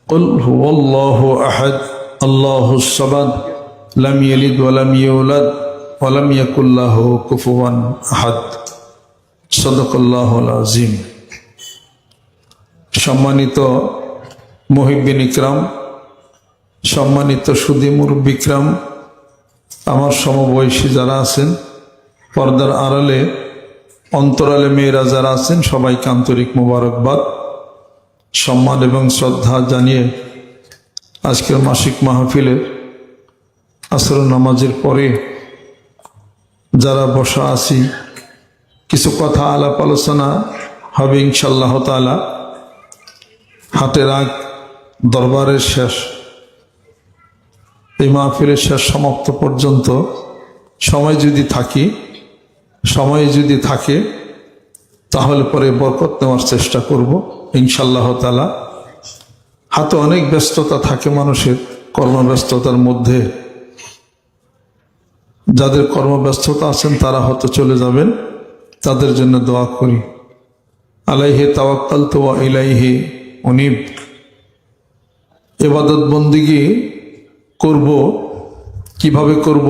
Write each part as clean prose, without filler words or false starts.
قل هو الله أحد الله الصمد لم يلد ولم يولد ولم يكن له كفوا أحد صدق الله العظيم। সম্মানিত মুহিব্বিন ইকরাম, সম্মানিত সুধী মুরব্বি ইকরাম, আমার সমবয়সী যারা আছেন, পর্দার আড়ালে অন্তরালে মেয়েরা যারা আছেন, সবাইকে আন্তরিক মোবারকবাদ, সম্মান এবং শ্রদ্ধা জানিয়ে আজকের মাসিক মাহফিলের আসর নামাজের পরে যারা বসা আছি, কিছু কথা আলাপ আলোচনা হবে ইনশাআল্লাহ তাআলা। হাতের আগ দরবারের শেষ, এই মাহফিলের শেষ সমাপ্ত পর্যন্ত সময় যদি থাকে তাহলে পরে বরকত নেওয়ার চেষ্টা করব ইনশাআল্লাহ তাআলা। হাতে অনেক ব্যস্ততা থাকে মানুষের, কর্মব্যস্ততার মধ্যে যাদের কর্মব্যস্ততা আছেন তারা হয়তো চলে যাবেন, তাদের জন্য দোয়া করি। আলাইহি তাওয়াক্কালতু ওয়া ইলাইহি উনীব। ইবাদত বন্দেগী করব, কিভাবে করব,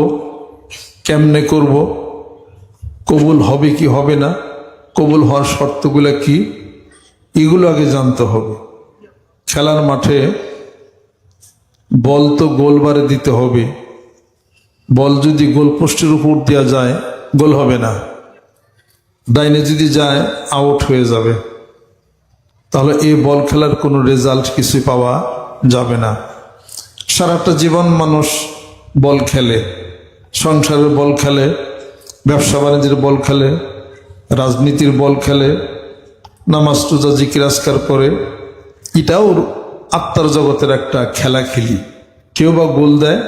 কেমনে করব, কবুল হবে কি হবে না, কবুল হওয়ার শর্তগুলো কি, এগুলো আগে জানতে হবে। খেলার মাঠে বল তো গোলবারে দিতে হবে, বল যদি গোল পোস্টের উপর দেওয়া যায় গোল হবে না, ডাইনে যদি যায় আউট হয়ে যাবে, তাহলে এই বল খেলার কোনো রেজাল্ট কিছু পাওয়া যাবে না। সারাটা জীবন মানুষ বল খেলে, সংসারের বল খেলে, ব্যবসা বাণিজ্যের বল খেলে, রাজনীতির বল খেলে, নামাজ রোজা জিকির আজকার করে, এটাও আত্মার জগতের একটা খেলা খেলি। কেউ বা গোল দেয়,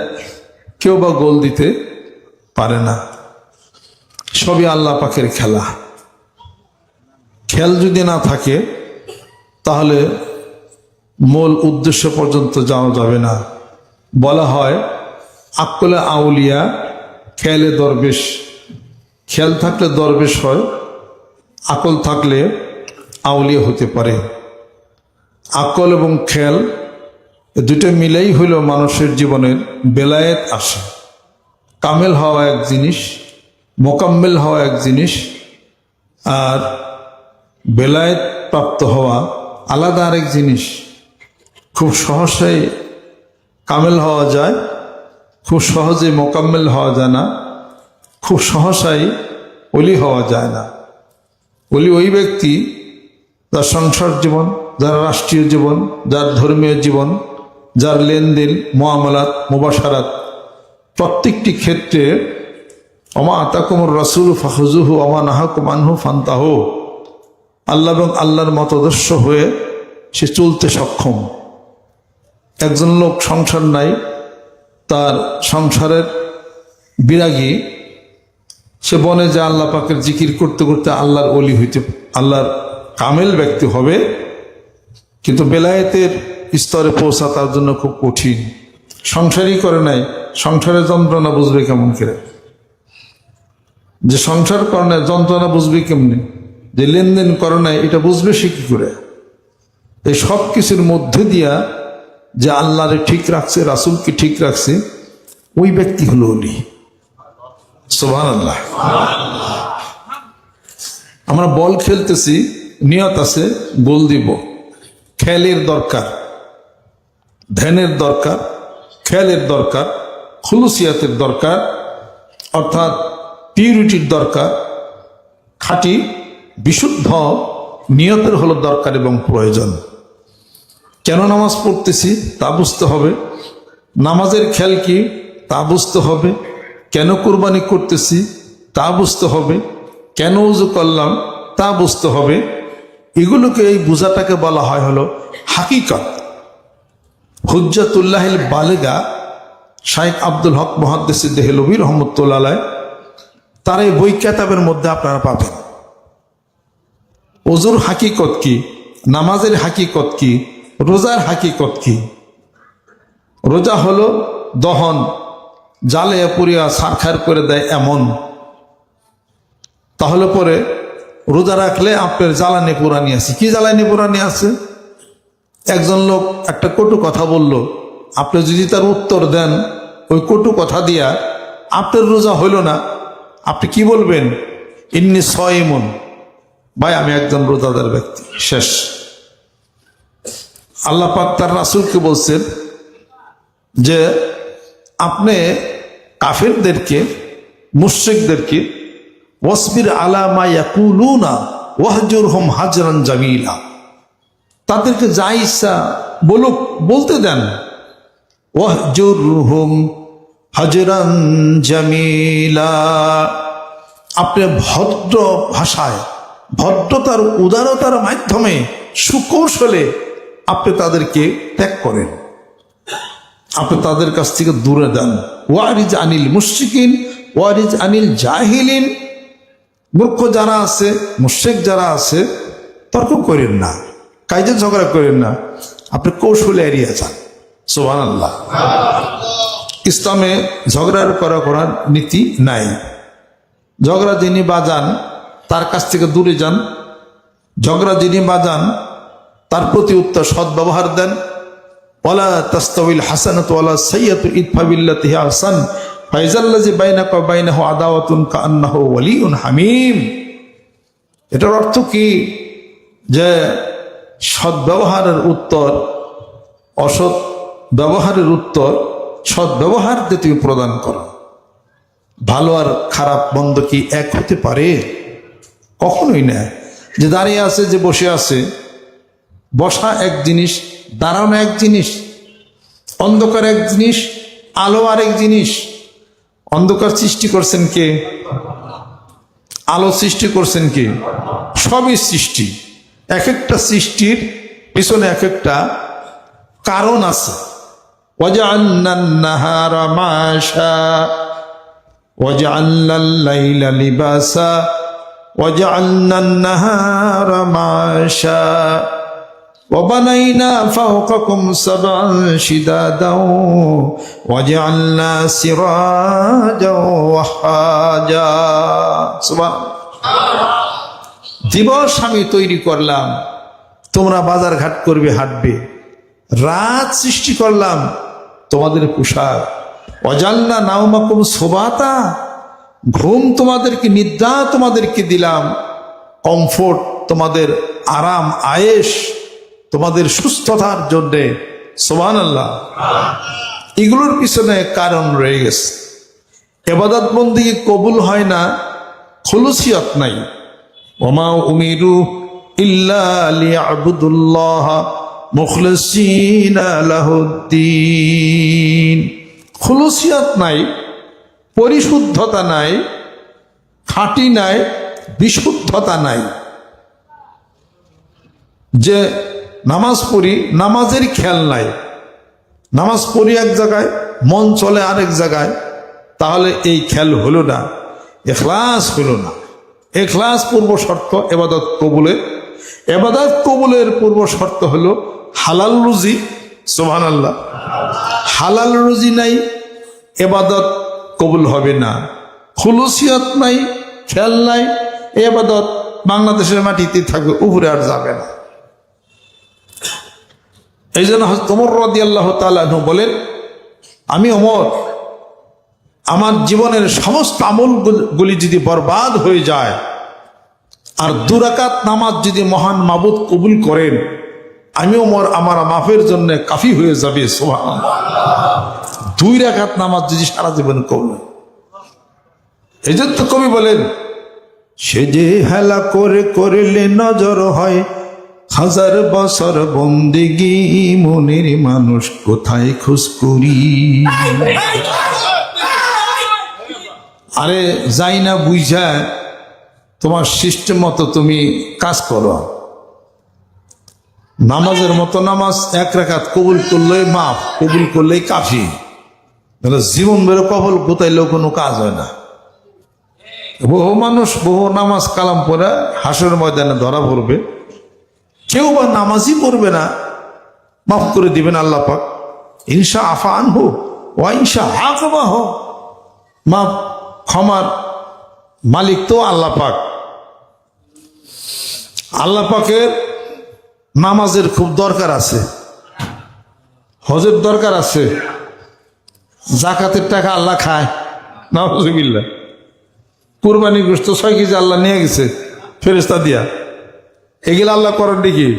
কেউ বা গোল দিতে পারে না, সবই আল্লাহ পাকের খেলা। খেল যদি না থাকে তাহলে মূল উদ্দেশ্য পর্যন্ত যাওয়া যাবে না। বলা হয় আকলে আউলিয়া খেলে দরবেশ। খেল থাকলে দরবেশ হয়, আকল থাকলে আউলিয়া হতে পারে। আকল এবং খেল দুটো মিলেই হইল মানুষের জীবনের বেলায়েত আসে। কামেল হওয়া এক জিনিস, মোকাম্মেল হওয়া এক জিনিস, আর বেলায়েত প্রাপ্ত হওয়া আলাদা আরেক জিনিস। খুব সহজেই কামেল হওয়া যায়, খুব সহজে মোকাম্মেল হওয়া যায় না, খুব সহসাই অলি হওয়া যায় না। অলি ওই ব্যক্তি যার সংসার জীবন, যার রাষ্ট্রীয় জীবন, যার ধর্মীয় জীবন, যার লেনদেন, মুআমালাত, মুবাশারাত, প্রত্যেকটি ক্ষেত্রে ওমা আতাকুমুর রাসূলু ফাখুযুহু ওয়া মা নাহাকুম আনহু ফান্তাহু, আল্লাহ এবং আল্লাহর মতাদর্শ হয়ে সে চলতে সক্ষম। একজন লোক সংসার নাই, তার সংসারের বিরাগী, সে বনে যে আল্লাহ পাকের জিকির করতে করতে আল্লাহর ওলি হইতে, আল্লাহর কামেল ব্যক্তি হবে, কিন্তু বেলায়েতের স্তরে পৌঁছা তার জন্য খুব কঠিন। সংসারই করে নাই, সংসারের যন্ত্রণা বুঝবে কেমন করে? যে সংসার করে নাই যন্ত্রণা বুঝবে কেমনি? যে লেনদেন করে নাই এটা বুঝবে সে কি করে? এই সব কিছুর মধ্যে দিয়া যে আল্লাহরে ঠিক রাখছে, রাসূলকে ঠিক রাখছে, ওই ব্যক্তি হলো ওলি। সুবহানাল্লাহ। আমরা বল খেলতেছি, নিয়ত আছে গোল দিব, খেলের দরকার, ধ্যানের দরকার, খেলের দরকার, খুলুসিয়াতের দরকার, অর্থাৎ পিউরিটির দরকার, খাঁটি বিশুদ্ধ নিয়তের হলো দরকার এবং প্রয়োজন। কেন নামাজ পড়তেছি তা বুঝতে হবে, নামাজের খেল কি তা বুঝতে হবে, কেন কুরবানি করতেছি তা বুঝতে হবে, কেন ওযু করলাম তা বুঝতে হবে। এগুলোকে, এই বোঝাটাকে বলা হয় হলো হাকিকত। হুজ্জাতুল্লাহিল বালিগা শাইখ আব্দুল হক মুহাদ্দিস দেহলভী রহমতুল্লাহ আলাইহ, তার এই বই কিতাবের মধ্যে আপনারা পাবেন ওযুর হাকিকত কি, নামাজের হাকিকত কি, রোজার হাকিকত কি। রোজা হলো দহন, জালে পুরিয়া সারখার করে দেয় এমন, তাহলে পরে রোজা রাখলে আপনার জ্বালানি পুরানি আছে। কি জ্বালানি পুরানি আছে? একজন লোক একটা কটু কথা বলল, আপনি যদি তার উত্তর দেন ওই কটু কথা দিয়া আপনার রোজা হইল না, আপনি কি বলবেন? ইন্নি সাইমুন, ভাই আমি একজন রোজাদার ব্যক্তি, শেষ। আল্লাহ পাক তার রাসূলকে বলছেন যে আপনি কাফেরদেরকে, মুশরিকদেরকে ওয়াসবির আলা মা ইয়াকুলুনা ওয়াহজুরহুম হাজরান জামিলা, তাদেরকে যা ইচ্ছা বলুক, বলতে দেন। ওয়াহজুরহুম হাজরান জামিলা, আপনি ভদ্র ভাষায়, ভদ্রতার উদারতার মাধ্যমে, সুকৌশলে আপনি তাদেরকে ত্যাগ করেন, আপনি তাদের কাছ থেকে দূরে দেন। ওয়ারিজ আনিল মুশরিকিন ওয়ারিজ আনিল জাহিলিন, মূর্খ যারা আছে, মুশরিক যারা আছে, তর্ক করেন না, কাইজে ঝগড়া করেন না, আপনি কৌশলে এড়িয়ে যান। সুবহানাল্লাহ। ইসলামে ঝগড়ার করার নীতি নাই। ঝগড়া যিনি বাজান তার কাছ থেকে দূরে যান, ঝগড়া যিনি বাজান তার প্রতি উত্তর সদ্ব্যবহার দেন। ওয়ালা তাস্তাউল হাসানাতু ওয়ালা সাইয়্যাতু ইদফা বিল্লাতি হিয়া আহসান ফাইজাল্লাযী বাইনাকা ওয়া বাইনাহু আদাওয়াতুন কাআন্নাহু ওয়ালিয়ুন হামীম। এটার অর্থ কি? যে সদ্ব্যবহারের উত্তর অসৎ ব্যবহারের উত্তর সদ্ব্যবহার দিয়ে তুমি প্রদান করো। ভালো আর খারাপ মন্দ কি এক হতে পারে? কখনোই না। যে দাঁড়িয়ে আছে, যে বসে আছে, বসা এক জিনিস, দাঁড়ানো এক জিনিস, অন্ধকার এক জিনিস, আলো আরেক জিনিস। অন্ধকার সৃষ্টি করছেন কে? আলো সৃষ্টি করছেন কে? সবই সৃষ্টি। এক একটা সৃষ্টির পিছনে এক একটা কারণ আছে। ওয়াজআলনান নাহারা মাশা ওয়াজআলনাল লাইলা লিবাসা ওয়াজআলনান নাহারা মাশা وبنينا فوقكم سبعا شدادا وجعلنا سراجا وهاجا। দিবস আমি তৈরি করলাম, তোমরা বাজার ঘাট করবে, হাঁটবে। রাত সৃষ্টি করলাম, তোমাদের পোশাক। ওয়াজালনা নাওমাকুম সুবাতা, ঘুম তোমাদেরকে, নিদ্রা তোমাদেরকে দিলাম। কমফোর্ট, তোমাদের আরাম আয়েশ, তোমাদের সুস্থতার জন্যে। সুবহানাল্লাহ। এগুলোর পিছনে কারণ রয়ে গেছে। ইবাদত বন্দেগী কবুল হয় না, খুলুসিয়ত নাই। ওমা উমিরু ইল্লা লিয়াবুদুল্লাহ মুখলিসিনা লাহুদ্দিন। খুলুসিয়ত নাই, পরিশুদ্ধতা নাই, খাঁটি নাই, বিশুদ্ধতা নাই। যে নামাজ পড়ি, নামাজের খেয়াল নাই, নামাজ পড়ি এক জায়গায়, মন চলে আরেক জায়গায়, তাহলে এই খেয়াল হলো না, ইখলাস হলো না। ইখলাস পূর্ব শর্ত ইবাদত কবুলের। ইবাদত কবুলের পূর্ব শর্ত হলো হালাল রুজি। সুবহানাল্লাহ। হালাল রুজি নাই, ইবাদত কবুল হবে না। খুলুসিয়ত নাই, খেয়াল নাই, ইবাদত বাংলাদেশের মাটিতে থাকবে, উপরে আর যাবে না। এই জন্য হযরত ওমর রাদিয়াল্লাহু তাআলা আনহু বলেন, আমি ওমর, আমার জীবনের সমস্ত আমলগুলি যদি বরবাদ হয়ে যায় আর 2 রাকাত নামাজ যদি মহান মাবুদ কবুল করেন, আমি ওমর আমার মাফের জন্য কাফি হয়ে যাবে। সুবহানাল্লাহ। 2 রাকাত নামাজ যদি সারা জীবন কবুল। এই জন্য কবি বলেন, সে যে হেলা করে করলে নজর হয়, 1000 বছর বন্দেগী মনের মানুষ কোথায় খোঁজ করি। আরে যাই না বুঝা তোমার সিস্টেম মতো তুমি কাজ করো। নামাজের মতো নামাজ 1 রাকাত কবুল করলেই মাফ, কবুল করলেই কাফি। জীবন বেরো কবল গোতাইলেও কোনো কাজ হয় না। বহু মানুষ বহু নামাজ কালাম পড়ে হাসরের ময়দানে ধরা পড়বে, কেউ বা নামাজই পড়বে না, মাফ করে দিবেন আল্লাহ পাক। ইনশা আফা আনহু ওয়া ইনশা আকাবাহ, মাফ ক্ষমার মালিক তো আল্লাহ পাক। আল্লাহ পাকের নামাজের খুব দরকার আছে, হজের দরকার আছে, জাকাতের টাকা আল্লাহ খায়, নাউজুবিল্লাহ। কুরবানি গোশত 6 কেজি আল্লাহ নিয়ে গেছে ফেরেশতা দিয়া, এগুলো আল্লাহ করার দিকে।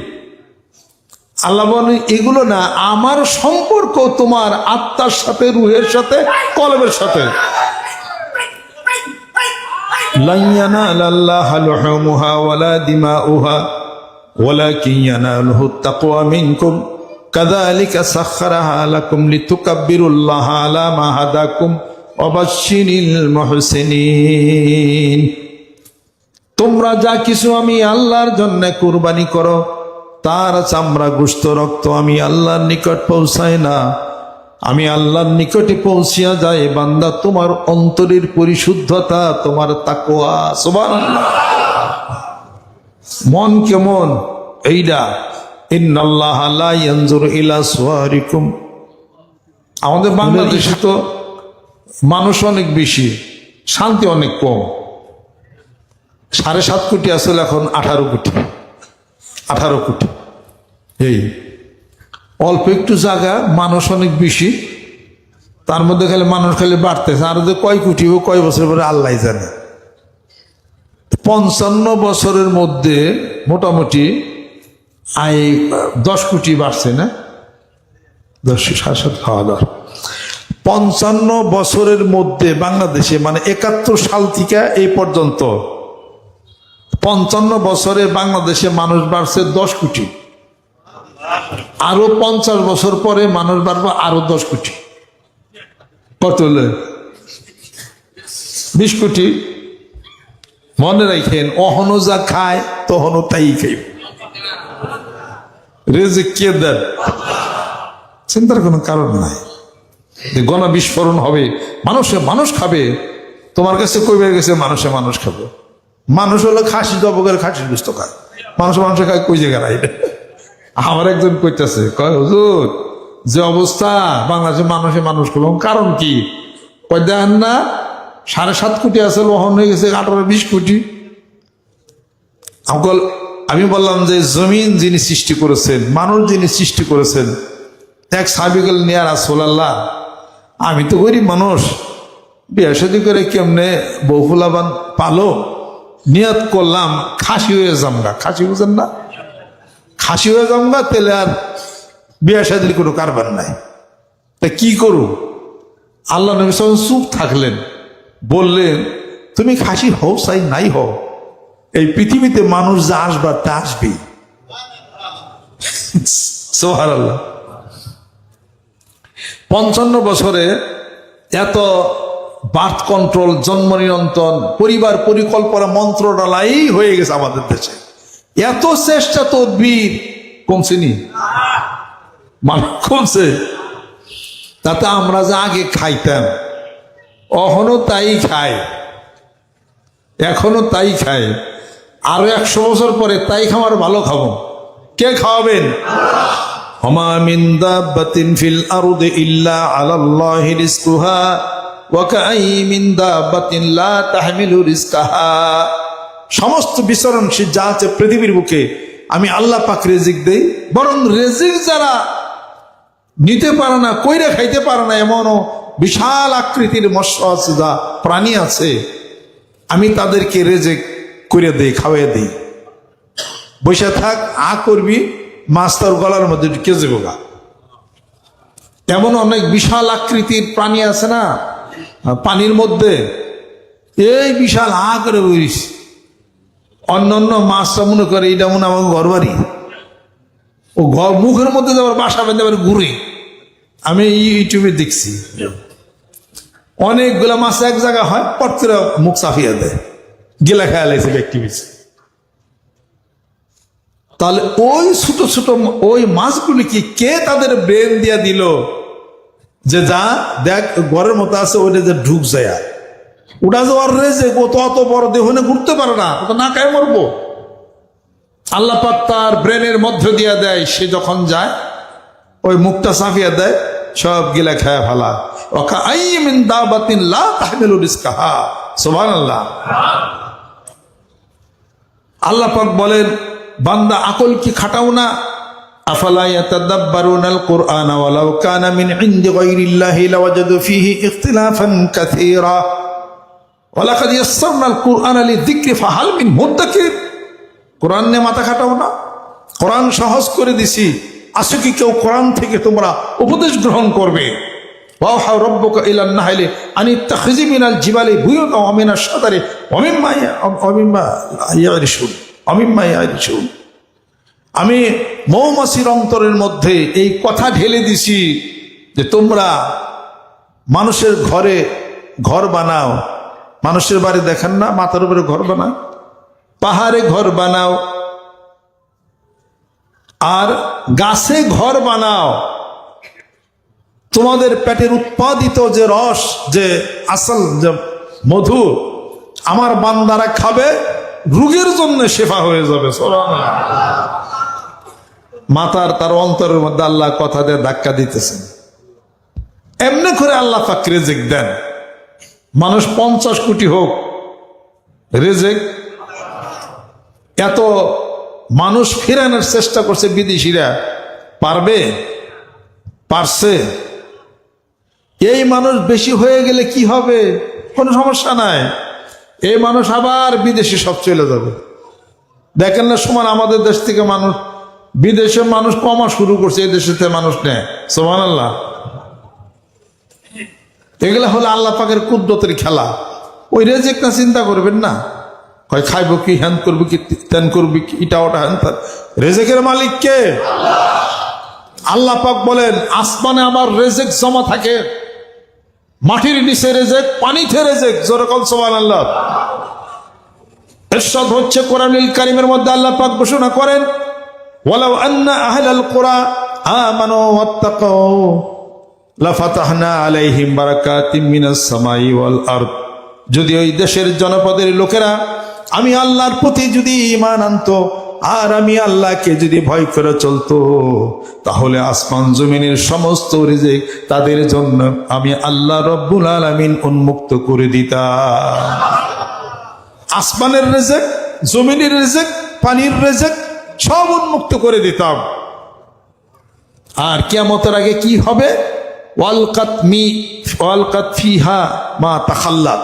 আল্লাহ বলেন এগুলো না, আমার সম্পর্ক তোমার আত্মার সাথে, রুহের সাথে, কলবের সাথে। লান ইয়ানালাল্লাহা লুহুমুহা ওয়ালা দিমাউহা ওয়ালাকিন ইয়ানালুহু তাকওয়া মিনকুম কাযালিকা সাখখারাহা লাকুম লিতুকাব্বিরুল্লাহা আলা মা হাদাকুম ওয়া বাশশিরিল মুহসিনিন। তোমরা যা কিছু আমি আল্লাহর জন্য কুরবানি করো, তার চামড়া গোশত রক্ত আমি আল্লাহর নিকট পৌঁছায় না, আমি আল্লাহর নিকটে পৌঁছিয়া যায় বান্দা তোমার অন্তরের পরিশুদ্ধতা, তোমার তাকওয়া। সুবহানাল্লাহ। মন কেমন এইটা, ইন্নাল্লাহা লা ইয়ানজুরু ইলা সুওয়ারিকুম। আমাদের বাংলাদেশে তো মানুষ অনেক বেশি, শান্তি অনেক কম। 7.5 কোটি আসলে এখন 18 কোটি, 18 কোটি। এই অল্প একটু জায়গা, মানুষ অনেক বেশি, তার মধ্যে খালি মানুষ খালি বাড়তেছে। আর যে কয় কোটি ও কয় বছর পরে আল্লাহ জানে। 55 বছরের মধ্যে মোটামুটি 10 কোটি বাড়ছে না, 10 খাওয়া দাওয়া। 55 বছরের মধ্যে বাংলাদেশে, মানে 71 সাল থেকে এই পর্যন্ত 55 বছরে বাংলাদেশে মানুষ বাড়ছে 10 কোটি। আরো 50 বছর পরে মানুষ বাড়বে আরো 10 কোটি। কত হলে 20 কোটি। মনে রাখেন, অহনো যা খায় তহনো তাই খাইব। রিজিক কে দেন? চিন্তার কোনো কারণ নাই। গণ বিস্ফোরণ হবে, মানুষ খাবে। তোমার কাছে কইবে গেছে মানুষ খাবে। মানুষ হলো খাসি জবকের খাসির গোশত খায়, মানুষ খায় কই জায়গা নাই। আমার একজন কইতেছে, কয় হুজুর যে অবস্থা বাংলাদেশে মানুষ খাবে, কারণ কি? কয় দেখেন না, 7.5 কোটি আছে, লহন হয়ে গেছে 18-20 কোটি। আমি বললাম যে জমিন যিনি সৃষ্টি করেছেন, মানুষ যিনি সৃষ্টি করেছেন, এক সাহাবী বললেন, ইয়া রাসূলুল্লাহ, আমি তো গরিব মানুষ, বিয়ে শাদী করে কেমনে বহুলাবান পালো, নিয়ত করলাম খাসি হয়ে যামগা। খাসি বুঝেন না? খাসি হয়ে যামগা, তেলে আর বিয়ে শাদীর কোনো কারবার নাই। তা কি করু? আল্লাহ নবী সাল্লাল্লাহু আলাইহি ওয়াসাল্লাম চুপ থাকলেন, বললেন, তুমি খাসি হও চাই নাই হও, এই পৃথিবীতে মানুষ যা আসবার তা আসবেই। সুবহানাল্লাহ। 55 বছরে এত বার্থ কন্ট্রোল, জন্ম নিয়ন্ত্রণ, পরিবার পরিকল্পনা মন্ত্রণালয় হয়ে গেছে আমাদের দেশে। এত চেষ্টা তদবির কমছে নি? মানুষ কমছে। তাতে আমরা যা আগে খাইতাম এখনো তাই খাই, এখনো তাই খাই। আরো 100 বছর পরে তাই খাওয়ার ভালো খাবো। কে খাওয়াবেন? ওমা মিন দাব্বাতিন ফিল আরদি ইল্লা আলাল্লাহি রিজকুহা ওয়া কাআইয়িন মিন দাব্বাতিন লা তাহমিলু রিজকাহা। সমস্ত বিচরণশীল যা আছে পৃথিবীর বুকে আমি আল্লাহ পাক রিজিক দেই, বরং রিজিক যারা নিতে পারে না, কইরা খাইতে পারে না, এমনও বিশাল আকৃতির মৎস্য আছে, যা প্রাণী আছে, আমি তাদেরকে রিজিক করে দেই, খাওয়াই দেই। বসে থাক, আ করবি, মাছ তার গলার মধ্যে ঢুকে যাবো গা। এমন অনেক বিশাল আকৃতির প্রাণী আছে না পানির মধ্যে, এই বিশাল আ করে বলিস। অন্যান্য মাছটা মনে করে এটা মনে আমার ঘর বাড়ি, ও ঘর মুখের মধ্যে যাবার বাসা বেঁধে আবার ঘুরে। আমি ইউটিউবে দেখছি অনেকগুলা মাছ এক জায়গা হয়, পট করে মুখ চাফিয়া দেয়, গেলা খেয়াল লাগছে ব্যক্তি বেশি। তাহলে ওই ছোট ছোট ওই মাছগুলিকে কে তাদের ব্রেন দিয়া দিল যে যা দেখ ঘরের মতো আছে, ওইটা যে ঢুক যায়, ওটা যে ওর রেজে অত বড় দেহ ঘুরতে পারে না, ওটা না খায় মরবো। আল্লাহ পাক তার ব্রেনের মধ্য দিয়া দেয়, সে যখন যায় ওই মুখটা সাফিয়া দেয়, সব গিলা খায় ফেলা। ওয়াকাআইয়িন মিন দাবাতিন লা তাহমিলু রিজকাহা। সুবহানাল্লাহ। আল্লাহ পাক বলেন, বান্দা আকল কি খাটাও না? আফালা ইয়াতাদাব্বারুনাল কুরআনা ওয়ালাউ কানা মিন ইনদি গায়রিল্লাহি লাওয়াজাদু ফীহি ইখতিলাফান কাসীরা ওয়ালাকাদ ইয়াসসারনাল কুরআনা লিযিকরি ফাহাল মিন মুদ্দাকির। কোরআন নিয়ে মাথা খাটাও না? কোরআন সহজ করে দিছি, আসো কি কেউ কোরআন থেকে তোমরা উপদেশ গ্রহণ করবে? ওয়াহা রব্বুকা ইলান নাহলি আনিত্তাখিযি মিনাল জিবালি বুয়ুতান ওয়া মিনাশ শাজারি ওয়া মিম্মা ইয়ারিশুন। আমি মৌমাছির অন্তরের মধ্যে এই কথা ঢেলে দিছি যে তোমরা মানুষের ঘরে ঘর বানাও। মানুষের বাড়ি দেখেন না, মাথার উপরে ঘর বানাও, পাহাড়ে ঘর বানাও, আর গাছে ঘর বানাও। তোমাদের পেটের উৎপাদিত যে রস, যে আসল, যে মধু আমার বান্দারা খাবে, রোগের জন্য শেফা হয়ে যাবে। মাথার তার অন্তরের মধ্যে আল্লাহ কথা দিয়ে ধাক্কা দিতেছেন। এমনি করে আল্লাহ পাক রিজিক দেন। মানুষ 50 কোটি হোক, রিজিক এত মানুষ ফিরানোর চেষ্টা করছে বিদেশিরা, পারবে? পারছে? এই মানুষ বেশি হয়ে গেলে কি হবে? কোনো সমস্যা নাই, এই মানুষ আবার বিদেশে সব চলে যাবে। দেখেন না সমান আমাদের দেশ থেকে মানুষ বিদেশে মানুষ কমা শুরু করছে, এই দেশে মানুষ নেয়। সুবহানাল্লাহ। এগুলা হলো আল্লাহ পাকের কুদরতের খেলা। ওই রেজেক না চিন্তা করবেন না, কয় খাইব কি, হ্যান করবি কি, ত্যান করবি কি, এটা ওটা হ্যান। রেজেকের মালিক কে? আল্লাহ পাক বলেন আসমানে আমার রেজেক জমা থাকে, মাটির নিচে রেজেক, পানিতে রেজেক। যেরকম সুবহানাল্লাহ। ইরশাদ হচ্ছে কোরআনুল কারীমের মধ্যে আল্লাহ পাক ঘোষণা করেন, ওয়ালাউ আন্না আহলাল কুরা আমানু ওয়াত্তাকাউ লাফাতাহনা আলাইহিম বারাকাতিম মিনাস সামাই ওয়াল আরদ। যদি ওই দেশের জনপদের লোকেরা আমি আল্লাহর প্রতি যদি ঈমান আনতো আর আমি আল্লাহকে যদি ভয় করে চলতো, তাহলে আসমান জমিনের সমস্ত রিজিক তাদের জন্য আমি আল্লাহ রব্বুল আলামিন উন্মুক্ত করে দিতাম। আসমানের রিজিক, জমিনের রিজিক, পানির রিজিক সব উন্মুক্ত করে দিতাম। আর কিয়ামতের আগে কি হবে? ওয়ালকাত ফিহা মা তাখাল্লাত।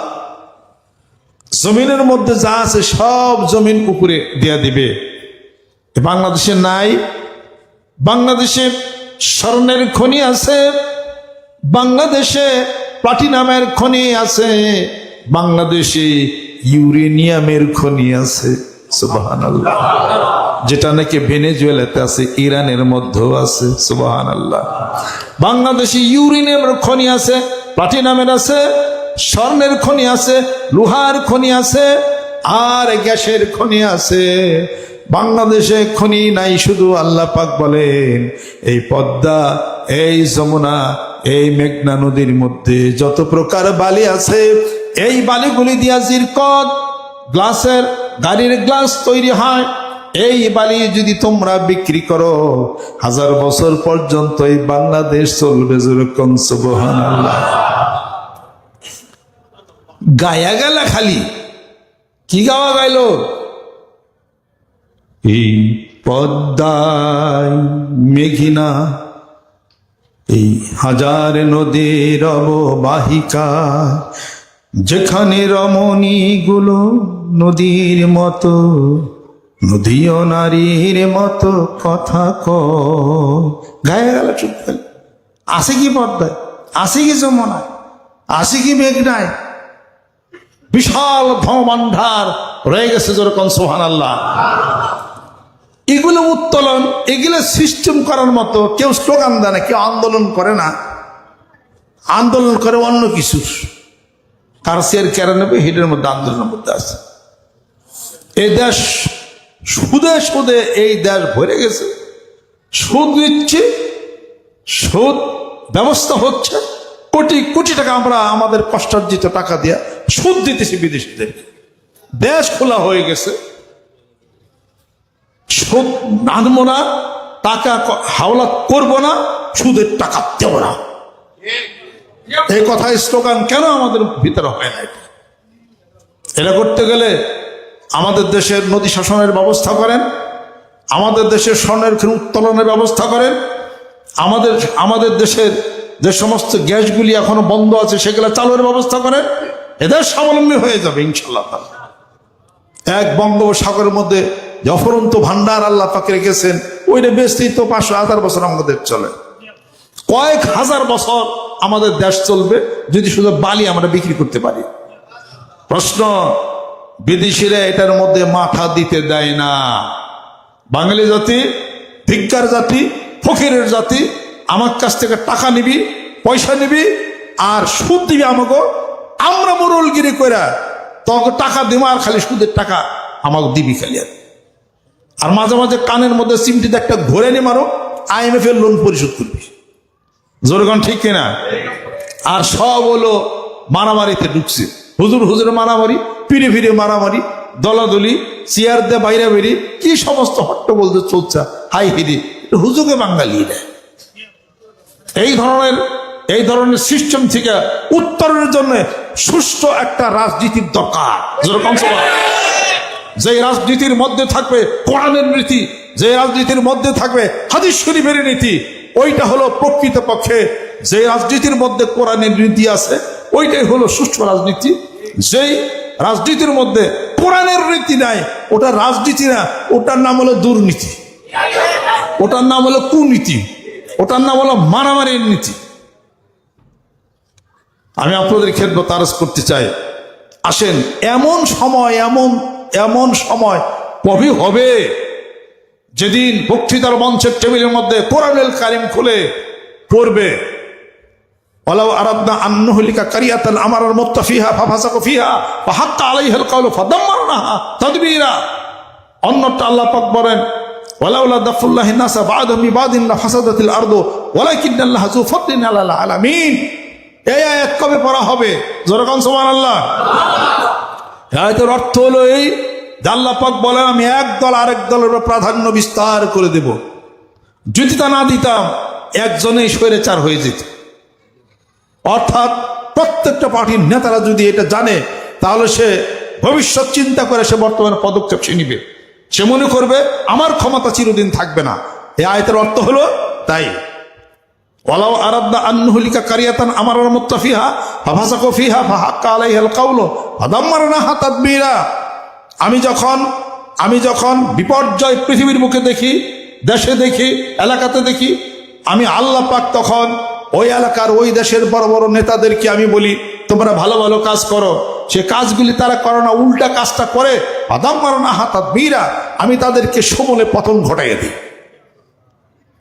জমিনের মধ্যে যা আছে সব জমিন উপরে দিয়া দিবে। বাংলাদেশে নাই? বাংলাদেশে স্বর্ণের খনি আছে, বাংলাদেশে প্লাটিনামের খনি আছে, বাংলাদেশে ইউরেনিয়ামের খনি আছে। সুবহানাল্লাহ। যেটা নাকি ভেনেজুয়েলাতে আছে, ইরানের মধ্যেও আছে। সুবহানাল্লাহ। বাংলাদেশে ইউরেনিয়ামের খনি আছে, প্লাটিনামের আছে, স্বর্ণের খনি আছে, লোহার খনি আছে, আর গ্যাসের খনি আছে। বাংলাদেশে খনি নাই শুধু আল্লাহ পাক বলেন এই পদ্মা, এই যমুনা, এই মেঘনা নদীর মধ্যে যত প্রকার বালি আছে, এই বালিগুলি দিয়া জিরকন, গ্লাসের, গাড়ির গ্লাস তৈরি হয়। এই বালি যদি তোমরা বিক্রি করো 1000 বছর পর্যন্ত এই বাংলাদেশ চলবে। যেরকম সুবহানাল্লাহ। গায়া গেলা খালি কি গাওয়া গাইল? এই পদ্মায় মেঘনা, এই হাজার নদীর অববাহিকা, যেখানে রমণী গুলো নদীর মতো, নদীও নারীর মতো কথা কয়। গায়ে গেল চুপ গেল। আসে কি পদ্মায়, আসে কি যমুনায়, আসে কি মেঘনায়? বিশাল ধনভাণ্ডার রয়ে গেছে। যেরকম সুবহানাল্লাহ। এগুলো উত্তোলন, এগুলো সিস্টেম করার মতো কেউ স্লোগান দেয় না, কেউ আন্দোলন করে না। আন্দোলন করে অন্য কিছু, কার শেয়ার কেড়ে নেবে, হেডের মধ্যে আন্দোলনের মধ্যে আছে। এই দেশ সুদে সুদে, এই দেশ ভরে গেছে। সুদ দিচ্ছে, সুদ ব্যবস্থা হচ্ছে, কোটি কোটি টাকা আমরা আমাদের কষ্টার্জিত টাকা দিয়ে সুদ দিতেছি বিদেশিদের। দেশ খোলা হয়ে গেছে, সুদ আনবো না, টাকা হাওলা করবো না, সুদের টাকা দেবো না। এই কথায় স্লোগান কেন আমাদের ভিতরে হয় না? এটা করতে গেলে আমাদের দেশের নদী শাসনের ব্যবস্থা করেন, আমাদের দেশের স্বর্ণের খনি উত্তোলনের ব্যবস্থা করেন। আমাদের দেশের যে সমস্ত গ্যাসগুলি এখনো বন্ধ আছে সেগুলো চালুর ব্যবস্থা করেন। এদের স্বাবলম্বী হয়ে যাবে ইনশাল্লাহ। এক বঙ্গোপসাগরের মধ্যে যে অফুরন্ত ভান্ডার আল্লাহ পাক রেখেছেন, ওইটা বেচতেই তো 500,000 বছর আমাদের চলে। কয়েক হাজার বছর আমাদের দেশ চলবে যদি শুধু বালি আমরা বিক্রি করতে পারি। প্রশ্ন, বিদেশিরা এটার মধ্যে মাথা দিতে দেয় না। বাঙালি জাতি ভিক্ষার জাতি, ফকিরের জাতি। আমার কাছ থেকে টাকা নিবি, পয়সা নিবি আর সুদ দিবি আমাকে, আমরা মুরলগিরি করে তোকে টাকা দিব আর খালি সুদের টাকা আমাকে দিবি খালি। আর মাঝে মাঝে কানের মধ্যে চিমটিতে একটা ঘুরে নি মারো, IMF এর লোন পরিশোধ করবি। জোরগণ ঠিক কিনা? আর সব হলো মারামারিতে ঢুকছে। হুজুর মারামারি, ফিরে ফিরে মারামারি, দলাদলি, চেয়ার দিয়ে বাইরে বেরি, কি সমস্ত হট্ট বলতে চলছে। হাই হিরি হুজুকে বাঙালি দেয়। এই ধরনের সিস্টেম থেকে উত্তরের জন্য সুষ্ঠু একটা রাজনীতির দরকার। যে রাজনীতির মধ্যে থাকবে কোরআনের নীতি, যে রাজনীতির মধ্যে থাকবে হাদিস শরীফের নীতি, ওইটা হলো প্রকৃতপক্ষে যে রাজনীতির মধ্যে কোরআনের নীতি আছে, ওইটাই হলো সুষ্ঠু রাজনীতি। যেই রাজনীতির মধ্যে কোরআনের নীতি নাই, ওটা রাজনীতি না, ওটার নাম হলো দুর্নীতি, ওটার নাম হলো কুনীতি, ওটার নাম হলো মারামারির নীতি। আমি আপনাদের খেদমত আরজ করতে চাই, আসেন এমন সময় কবে হবে যেদিন বক্তৃতার মঞ্চের টেবিলের মধ্যে কোরআনুল কারীম খুলে পড়বে, ওয়ালাউ আরাদনা আন নুহলিকা কারিয়াতান আমারাল মুত্তাফিহা ফাফাসাকু ফিহা ফাহাক্কা আলাইহিল কাওলু ফাদাম্মারনাহা তাদবীরা। অন্যটা আল্লাহ পাক বলেন, ওয়ালাউলা দাফুল্লাহি নাসা বা'দাহুম বিবাদিন লাফাসাদাতিল আরদু ওয়ালাকিন্নাল্লাহা যু ফাদলিন আলাল আলামিন। এই আয়াত কবে পড়া হবে? জোরে কোন সুবহানাল্লাহ। আয়াতের অর্থ হলো এই, আল্লাহ পাক বলেন আমি এক দল আরেক দলের প্রাধান্য বিস্তার করে দেব। যদি তা না দিতাম একজনেই স্বৈরাচার হয়ে যেত। অর্থাৎ প্রত্যেকটা পার্টির নেতারা যদি এটা জানে, তাহলে সে ভবিষ্যৎ চিন্তা করে সে বর্তমানে পদক্ষেপ সে নিবে। সে মনে করবে আমার ক্ষমতা চিরদিন থাকবে না। এই আয়াতের অর্থ হলো তাই, ওয়ালাউ আরাদনা আন নুহলিকা কারিয়াতান আমারাল মুত্তাফিহা ফাফাসাকু ফিহা ফাহাক্কা আলাইহিল কাওলু ফাদাম্মারনাহা তাদবীরা। আমি যখন বিপর্যয় পৃথিবীর মুখে দেখি, দেশে দেখি, এলাকাতে দেখি, আমি আল্লাহ পাক তখন ওই এলাকার ওই দেশের বড় বড় নেতাদেরকে আমি বলি তোমরা ভালো ভালো কাজ করো। সে কাজগুলি তারা করে না, উল্টা কাজটা করে। ফাদাম্মারনাহা তাদবীরা, আমি তাদেরকে সমূলে পতন ঘটাইয়ে দিই।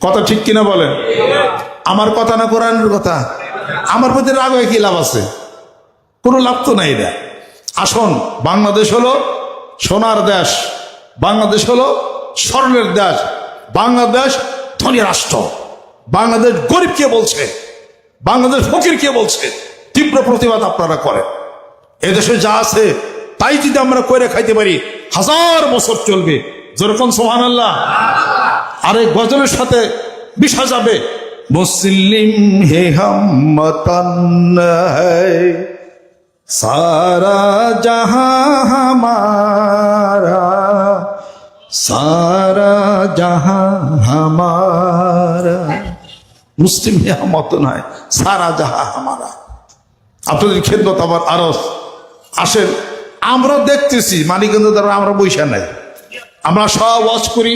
কথা ঠিক কিনা বলেন? আমার কথা না কোরআনের কথা? আমার প্রতি রাগ হয়ে কি লাভ আছে? কোনো লাভ তো নাই। এটা আসুন, বাংলাদেশ হলো সোনার দেশ, বাংলাদেশ হলো স্বর্ণের দেশ, বাংলাদেশ ধনী রাষ্ট্র। বাংলাদেশ গরিব কে বলছে? বাংলাদেশ ফকির কে বলছে? তীব্র প্রতিবাদ আপনারা করেন। এদেশে যা আছে তাই যদি আমরা করে খাইতে পারি 1000 বছর চলবে। যেরকম সুবহানাল্লাহ। আর এই গজলের সাথে মিশা যাবে, মুসলিম হে হাম ওয়াতন হ্যায় সারা জাহাঁ হামারা, সারা জাহাঁ হামারা। মুসলিম হে হাম ওয়াতন হ্যায় সারা জাহাঁ হামারা। আপনাদের খেদমত আমার আরজ। আসেন, আমরা দেখতেছি মানিকগঞ্জ দ্বারা আমরা বৈশা নাই, আমরা সব ওয়াজ করি,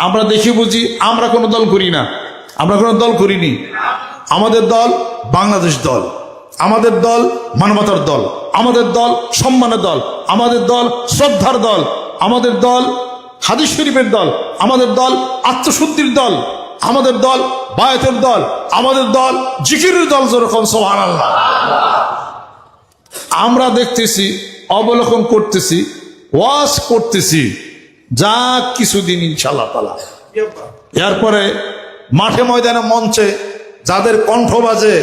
আমরা দেখি বুঝি, আমরা কোনো দল করি না, আমরা কোনো দল করিনি। আমাদের দল বাংলাদেশ দল, আমাদের দল মানবতার দল, আমাদের দল সম্মানের দল, আমাদের দল শ্রদ্ধার দল, আমাদের দল হাদিস শরীফের দল, আমাদের দল আত্মশুদ্ধির দল, আমাদের দল বায়াতের দল, আমাদের দল জিকিরের দল। যেরকম সুবহানাল্লাহ। আমরা দেখতেছি, অবলোকন করতেছি, ওয়াজ করতেছি, যা কিছুদিন ইনশাআল্লাহ তাআলা। এরপরে মাঠে ময়দানে মঞ্চে যাদের কণ্ঠ বাজে,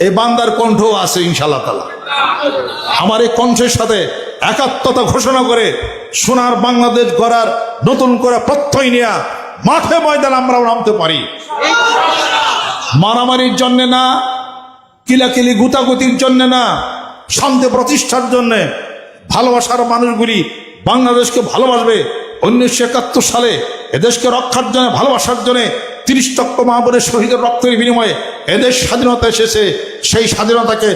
এই বান্দার কণ্ঠ আছে ইনশাআল্লাহ তাআলা। আমার এই কণ্ঠের সাথে একাত্মতা ঘোষণা করে সোনার বাংলাদেশ গড়ার নতুন করে প্রত্যয় নিয়ে মাঠে ময়দানে আমরাও নামতে পারি। মারামারির জন্য না, কিলাকিলি গুতাগুতির জন্য না, শান্তি প্রতিষ্ঠার জন্য। ভালোবাসার মানুষগুলি বাংলাদেশকে ভালোবাসবে, 1971 সালে এদেশকে রক্ষার জন্য, ভালোবাসার জন্য 30 লক্ষ মা বোনের শহীদের রক্তের বিনিময়ে এদেশ স্বাধীনতা এসেছে। সেই স্বাধীনতাকে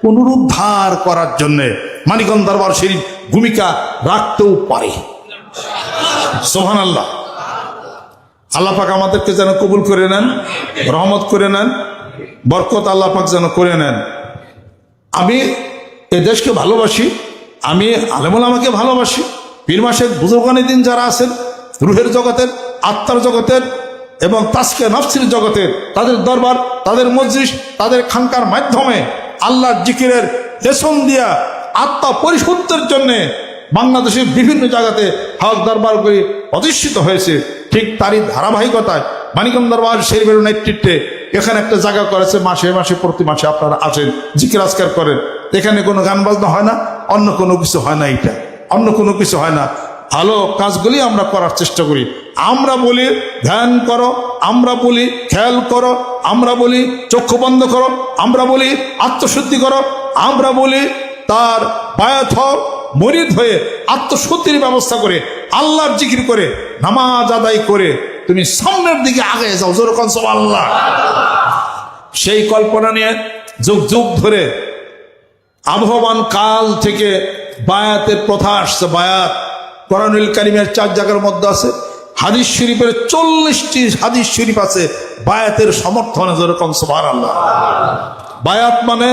পুনরুদ্ধার করার জন্য মানিকগঞ্জ দরবার শরীফ ভূমিকা রাখতেও পারে। সুবহানাল্লাহ। আল্লাহ পাক আমাদেরকে যেন কবুল করে নেন, রহমত করে নেন, বরকত আল্লাহ পাক যেন করে নেন। আমি এ দেশকে ভালোবাসি, আমি আলেমুল আমাকে ভালোবাসি। পীর মাসেক বুজুর্গানি দিন যারা আছেন, রুহের জগতের, আত্মার জগতের এবং তাসকে নফসির জগতের, তাদের দরবার, তাদের মজলিস, তাদের খানকার মাধ্যমে আল্লাহর জিকিরের লেসন দিয়া আত্মা পরিশুদ্ধের জন্যে বাংলাদেশের বিভিন্ন জায়গাতে হক দরবারগুলি প্রতিষ্ঠিত হয়েছে। ঠিক তারই ধারাবাহিকতায় মানিকগঞ্জ দরবার শরীফের নেতৃত্বে এখানে একটা জায়গা করেছে, মাসে মাসে প্রতি মাসে আপনারা আসেন, জিকির আজকার করেন। এখানে কোনো গান বাজনা হয় না, অন্য কোনো কিছু হয় না, এটা অন্য কোনো কিছু হয় না। ভালো কাজগুলি আমরা করার চেষ্টা করি। আমরা বলি ধ্যান করো, আমরা বলি খেয়াল করো, আমরা বলি চক্ষু বন্ধ করো, আমরা বলি আত্মশুদ্ধি করো, আমরা বলি তার বায়াত হও, মরিদ হয়ে আত্মশুদ্ধির ব্যবস্থা করে আল্লাহর জিকির করে নামাজ আদায় করে তুমি সামনের দিকে আগে যাও। যেরকম সুবহানাল্লাহ। সেই কল্পনা নিয়ে যুগ যুগ ধরে আবহমান কাল থেকে বায়াতের প্রথা আসছে। বায়াত কোরআনুল কারীমের 4 জায়গার মধ্যে আছে, হাদিস শরীফের 40টি হাদিস শরীফ আছে বায়াতের সমর্থনে। যেরকম সুবহানাল্লাহ। বায়াত মানে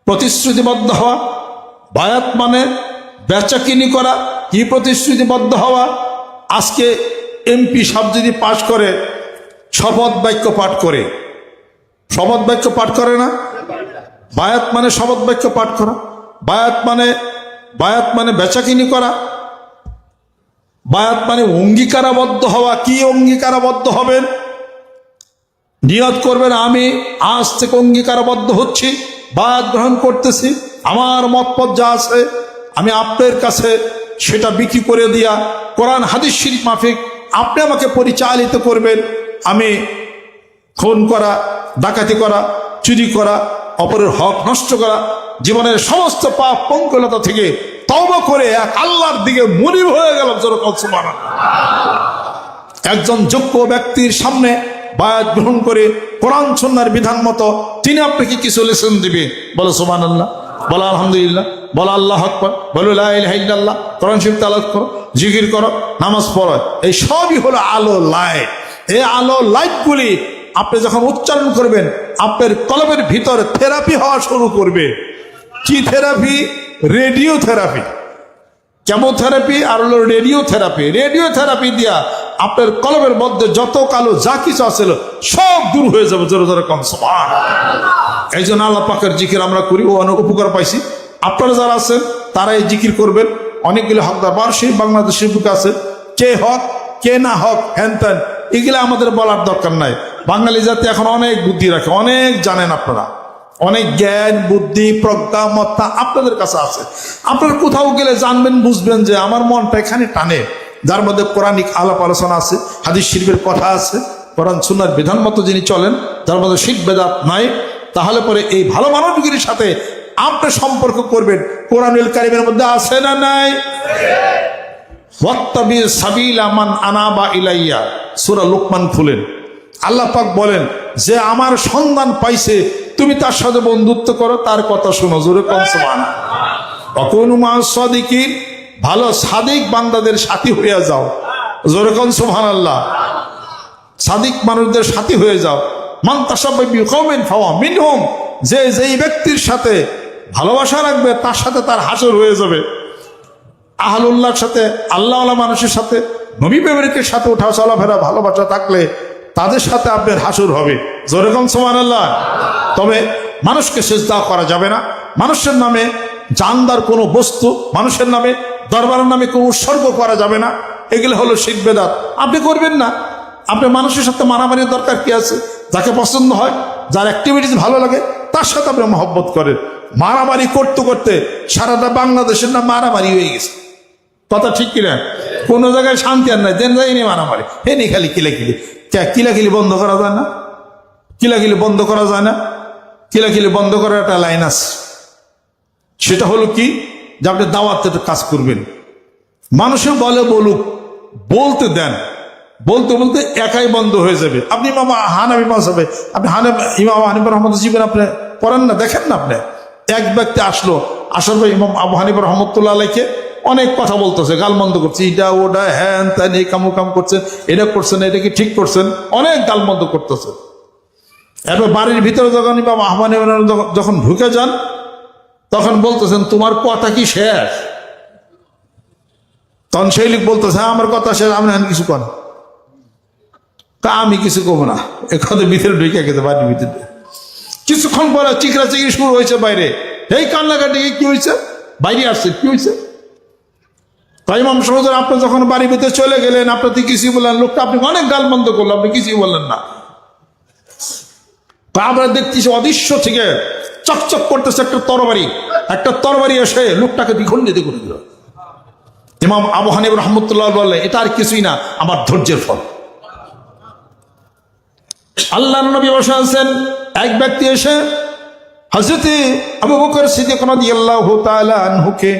প্রতিশ্রুতিবদ্ধ হওয়া, বায়াত মানে বেচাকিনি করা। কি প্রতিশ্রুতিবদ্ধ হওয়া? আজকে এমপি সাহেব যদি পাশ করে শপথ বাক্য পাঠ করে, শপথ বাক্য পাঠ করে না? বায়াত মানে শপথ বাক্য পাঠ করা। বায়াত মানে বেচাকিনি করা। বায়াত মানে অঙ্গীকারাবদ্ধ হওয়া। কি অঙ্গীকারাবদ্ধ হবেন? নিয়ত করবেন আমি আজ থেকে অঙ্গীকারাবদ্ধ হচ্ছি, বায়াত গ্রহণ করতেছি, আমার মতপথ যা আছে আমি আপনার কাছে সেটা বিক্রি করে দিয়া কোরআন হাদিস শরীফ মাফিক আপনি আমাকে পরিচালিত করবেন। আমি খুন করা, ডাকাতি করা, চুরি করা, অপরের হক নষ্ট করা, জীবনের সমস্ত পাপ পঙ্কিলতা থেকে তওবা করে এক আল্লাহর দিকে মুনিব হয়ে গেলাম। যেরকম সুবহানাল্লাহ। একজন যোগ্য ব্যক্তির সামনে বায়াত গ্রহণ করে কোরআন সুন্নাহর বিধান মতো তিনি আপনাকে কিছু লেসন দিবে। বলো সুবহানাল্লাহ, বলো আলহামদুলিল্লাহ, বলো আল্লাহু আকবার, বলো লা ইলাহা ইল্লাল্লাহ, কোরআন শরীফ তেলাওয়াত করো, জিকির করো, নামাজ পড়ো। এই সবই হলো আলো লাইট। এই আলো লাইটগুলি আপনি যখন উচ্চারণ করবেন আপনার কলবের ভিতর থেরাপি হওয়া শুরু করবে। কি থেরাপি? Radio therapy. কেমোথেরাপি আর হলো রেডিও থেরাপি। রেডিও থেরাপি দিয়া আপনার কলবের মধ্যে যত কালো যা কিছু আছিল সব দূর হয়ে যাবে। জোরে জোরে কম সুবহানাল্লাহ। এই জন্য আল্লাহ পাকের জিকির আমরা করি, ও অনেক উপকার পাইছি। আপনারা যারা আছেন তারা এই জিকির করবেন। অনেকগুলো হক দরবার সেই বাংলাদেশের বুকে আছে, কে হক কে না হক হ্যান ত্যান এগুলো আমাদের বলার দরকার নাই। বাঙালি জাতি এখন অনেক বুদ্ধি রাখে, অনেক জানেন আপনারা, অনেক জ্ঞান বুদ্ধি প্রজ্ঞা মত্তা আপনাদের কাছে আছে। আপনারা কোথাও গেলে জানবেন, বুঝবেন যে আমার মনটা এখানে টানে, যার মধ্যে কোরআনিক আলাপ আলোচনা আছে, হাদিস শরীফের কথা আছে, কোরআন সুন্নাহর বিধান মতো যিনি চলেন, যার মধ্যে শিরক বেদাত নাই, তাহলে পরে এই ভালো মানুষগুলির সাথে আপনি সম্পর্ক করবেন। কোরআনুল কারীমের মধ্যে আছে না নাই? ওয়াত্তাবি সাবিলা মান আনাবা ইলাইয়া, সূরা লুকমান খুলেন। আল্লাহ পাক বলেন যে আমার সন্ধান পাইছে তুমি তার সাথে বন্ধুত্ব করো, তার কথা শোনো। জোরে কম সুবহানাল্লাহ। ওয়াকুনু মা'আস সাদিকিন, ভালো সাদিক বান্দাদের সাথী হয়ে যাও। জোরে কম সুবহানাল্লাহ। সাদিক মানুষদের সাথী হয়ে যাও। মান তাশাব্বাহা বিকওমিন ফাহুয়া মিনহুম, যে যেই ব্যক্তির সাথে ভালোবাসা রাখবে তার সাথে তার হাসর হয়ে যাবে। আহলুল্লাহর সাথে, আল্লাহওয়ালা মানুষের সাথে, নবী প্রেমিকের সাথে ওঠা চলাফেরা ভালোবাসা থাকলে তাদের সাথে আপনার হাসর হবে। যেরকম সুবহানাল্লাহ। তবে মানুষকে সিজদা করা যাবে না, মানুষের নামে জানদার কোনো বস্তু, মানুষের নামে দরবারের নামে কোনো উৎসর্গ করা যাবে না। এগুলো হলো শিরক বেদাত। আপনি করবেন না। আপনি মানুষের সাথে মারামারির দরকার কি আছে? যাকে পছন্দ হয়, যার অ্যাক্টিভিটিস ভালো লাগে তার সাথে আপনি মহব্বত করেন। মারামারি করতে করতে সারাটা বাংলাদেশের না মারামারি হয়ে গেছে। কথা ঠিক কিনা? কোনো জায়গায় শান্তি আর নাই, দেন যায়নি মারামারি, হে নি খালি কিলাকিলি। কিলাকিলি বন্ধ করা যায় না? কিলাকিলি বন্ধ করা যায় না? কিলাকিলি বন্ধ করার একটা লাইন আছে, সেটা হলো কি যে আপনি দাওয়াতের কাজ করবেন। মানুষে বলে বলুক, বলতে দেন, বলতে বলতে একাই বন্ধ হয়ে যাবে। আপনি ইমাম হানাফি মাযহাবে আপনি ইমাম হানিফা রহমতুল্লাহ জীবন আপনি পড়েন না, দেখেন না আপনি। এক ব্যক্তি আসলো, আসার পর ইমাম আবু হানিফা রহমতুল্লাহ আলাইকে অনেক কথা বলতেছে, গালমন্দ করছে, এটা ওটা হ্যান ত্যান, এই কাম করছেন, এটা করছেন, এটা কি ঠিক করছেন, অনেক গালমন্দ করতেছে। এবার বাড়ির ভিতরে যখন ইমাম আবু হানিফা যখন ঢুকে যান, তখন বলতেছেন তোমার কথা কি শেষ? তখন সেই লোক বলতেছে হ্যাঁ আমার কথা শেষ, আমি কিছু কর, আমি কিছু কব না। এ কথা ভিতরে ঢুকে গেছে বাড়ির ভিতরে। কিছুক্ষণ পরে চিকরা চিকরি শুরু হয়েছে বাইরে, এই কান্নাকাটি, কি হয়েছে, বাইরে আসছে, কি হয়েছে? তাই ইমাম সাহেব আপনি যখন বাড়ির ভিতরে চলে গেলেন, আপনাকে কিছুই বললেন, লোকটা আপনি অনেক গালমন্দ করলো, আপনি কিছুই বললেন না। তা আমরা দেখতেছি অদৃশ্য থেকে চকচক করতেছে একটা তরবারি এসে লোকটাকে দ্বিখণ্ডিত করে দিল। ইমাম আবু হানিফা রহমতুল্লাহ বললেন এটা আর কিছুই না, আমার ধৈর্যের ফল। আল্লাহর নবী বসে আছেন, এক ব্যক্তি এসে হযরত আবু বকর সিদ্দিক রাদিয়াল্লাহু তাআলা আনহুকে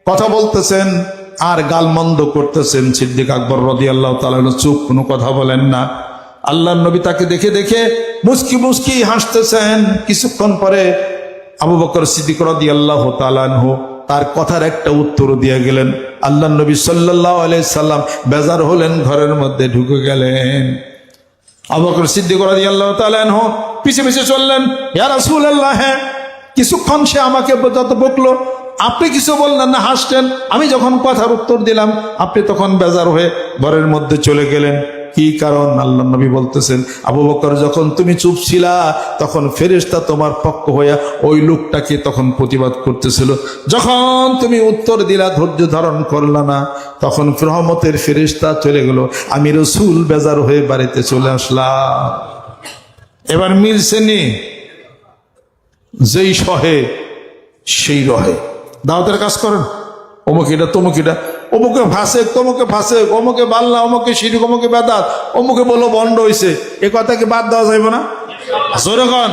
কথা বলতেছেন আর গালমন্দ করতেছেন। সিদ্দিক আকবর রাদিয়াল্লাহু তাআলা চুপ, কোনো কথা বলেন না। আল্লাহর নবী তাকে দেখে দেখে মুস্কি মুস্কি হাসতেছেন। কিছুক্ষণ পরে আবু বকর সিদ্দিক রাদিয়াল্লাহু তাআলা আনহু তার কথার একটা উত্তর দিয়ে গেলেন। আল্লাহর নবী সাল্লাল্লাহু আলাইহি সাল্লাম বেজার হলেন, ঘরের মধ্যে ঢুকে গেলেন। আবু বকর সিদ্দিক রাদিয়াল্লাহু তাআলা আনহু পিছে পিছে চললেন, ইয়া রাসূলুল্লাহ। হ্যাঁ, কিছুক্ষণ সে আমাকে যত বকলো, আপনি কিছু বললেন না, হাসতেন। আমি যখন কথার উত্তর দিলাম, আপনি তখন বেজার হয়ে ঘরের মধ্যে চলে গেলেন। কি কারণ? আল্লাহর নবী বলতেছেন, আবু বকর যখন তুমি চুপ ছিলা, তখন ফেরেশতা তোমার পক্ষ হইয়া ওই লোকটাকে তখন প্রতিবাদ করতেছিল। যখন তুমি উত্তর দিলা, ধৈর্য ধারণ করলা না, তখন রহমতের ফেরেশতা চলে গেল। আমি রাসূল বেজার হয়ে বাড়িতে চলে আসলাম। এবার মিলছে নি, যেই সহে সেই রহে। দাওয়াতের কাজ করেন, অমুক এটা তমুক এটা, অমুকে ফাঁসে তমুকে ফাঁসে, অমুকে বাল্লা, অমুকে শিরিক, অমুকে বেদাত, অমুকে বলো বন্ড হয়েছে, এ কথা কি বাদ দেওয়া যাইব না? জোরগণ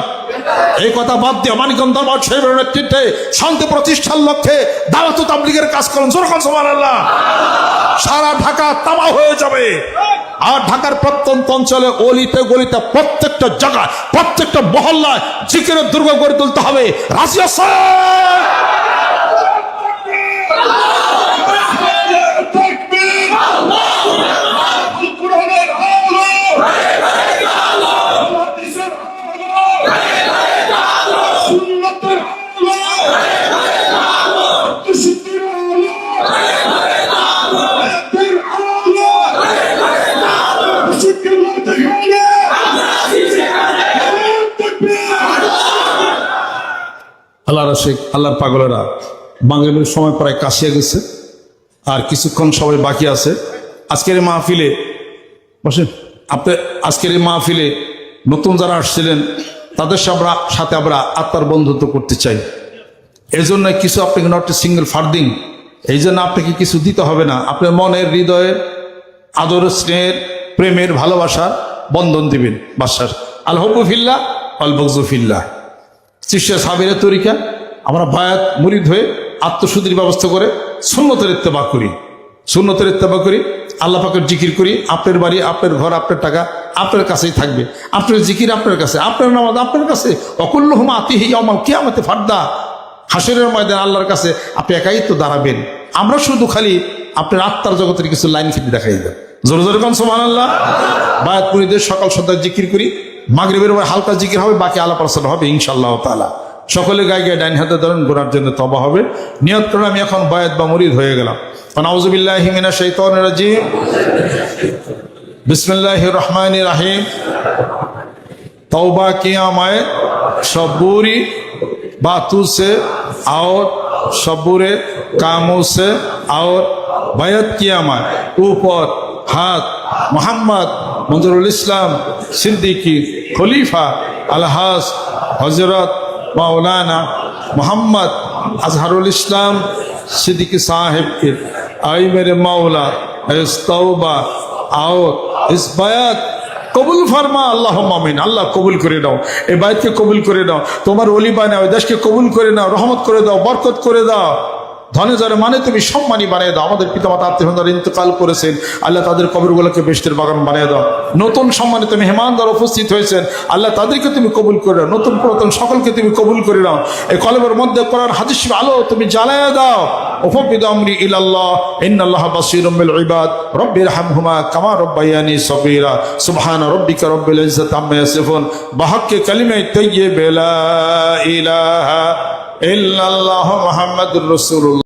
এই কথা বাদ দিয়ে মানিকগঞ্জ দরবার শরীফের নেতৃত্বে শান্তি প্রতিষ্ঠার লক্ষ্যে দাওয়াত ও তাবলীগের কাজ করেন। জোরগণ সুবহানাল্লাহ। সারা ঢাকা তামা হয়ে যাবে। আর ঢাকার প্রত্যন্ত অঞ্চলে অলিতে গলিতে প্রত্যেকটা জায়গায় প্রত্যেকটা মহল্লায় জিকিরের দুর্গ গড়ে তুলতে হবে। রাজি আছে? আল্লাহর আশিক, আল্লাহর পাগলেরা, বাঙালির সময় প্রায় কাশিয়ে গেছে, আর কিছুক্ষণ সবাই বাকি আছে। আজকের এই মাহফিলে বসেন, আপনি আজকের এই মাহফিলে নতুন যারা আসছিলেন তাদের সাথে আমরা আত্মার বন্ধুত্ব করতে চাই। এই জন্য কিছু আপনাকে নট সিঙ্গেল ফার্দিং, এই জন্য আপনাকে কিছু দিতে হবে না। আপনার মনের হৃদয়ের আদর, স্নেহের, প্রেমের, ভালোবাসার বন্ধন দিবেন। বাসার আল হব্বু ফিল্লাহ আল বগজু ফিল্লাহ, চিশতিয়া সাবিরের তরিকা। আমরা বায়াত মুরিদ হয়ে আত্মশুদ্ধির ব্যবস্থা করে সুন্নতের ইত্তেবা করি, সুন্নতের ইত্তেবা করি, আল্লাহ পাকের জিকির করি। আপনার বাড়ি, আপনার ঘর, আপনার টাকা আপনার কাছেই থাকবে, আপনার জিকির আপনার কাছে, আপনার নামাজ আপনার কাছে। অকুল্লুহুম আতিহি ইয়াউমাল কিয়ামাতি ফারদা। হাসরের ময়দানে আল্লাহর কাছে আপনি একাই তো দাঁড়াবেন। আমরা শুধু খালি আপনার আত্মার জগতের কিছু লাইন ফিট দেখাই দেন। জোরে জোরে কোন সুবহানাল্লাহ। বায়াত মুরিদের সকাল সন্ধ্যা জিকির করি, মাগরিবের পর হালকা জিকির হবে, বাকি আলাপ আলোচনা হবে ইনশাআল্লাহ তাআলা। সকলে গায়ে গায়ে ডাইন হাতে ধরেন, গোনার জন্য তওবা হবে। নিয়ত করে আমি এখন বায়াত বা মুরিদ হয়ে গেলাম। আউযু বিল্লাহি মিনাশ শাইতানির রাজিম। বিসমিল্লাহির রহমানির রহিম। तौबा किया मैं सबूरी बातों से और सबूरे कामों से और बैत किया मैं ऊपर हाथ मोहम्मद मंजरुल इस्लाम सिद्दीकी खलीफा अलहाज हजरत मौलाना मोहम्मद अजहरुल इस्लाम सिद्दीकी साहिब के आई मेरे मौला इस तौबा और इस बैत কবুল ফরমা। আল্লাহ আমিন। আল্লাহ কবুল করে দাও, এই বাইতকে কবুল করে দাও, তোমার ওলি বানাও, দেশকে কবুল করে নাও, রহমত করে দাও, বরকত করে দাও। ধনে যারা মানে তুমি সম্মানী বানিয়ে দাও। আমাদের পিতামাতা আত্মীয় ইন্তকাল করেছেন, আল্লাহ তাদের কবরগুলোকে বেহেশতের বাগান বানিয়ে দাও। নতুন সম্মানে তুমি মেহমানদার উপস্থিত হয়েছেন, আল্লাহ তাদেরকে তুমি কবুল করে নাও। নতুন পুরাতন সকলকে তুমি কবুল করে নাও। এই কলবের মধ্যে কোরআন হাদিস আলো তুমি জ্বালায় দাও। উফবিদু আমরি ইলাল্লাহ ইন্নাল্লাহা বাসীরুম বিল ইবাদ রব্বিরহামহুমা কামা রাব্বায়ানি সগীরা সুবহানা রাব্বিকা রব্বিল ইজ্জাতি আম্মা ইয়াসিফুন বিহাক্কি কালিমাত তাইয়্যিবা লা ইলাহা ইল্লাল্লাহু মুহাম্মাদুর রাসূলুল্লাহ।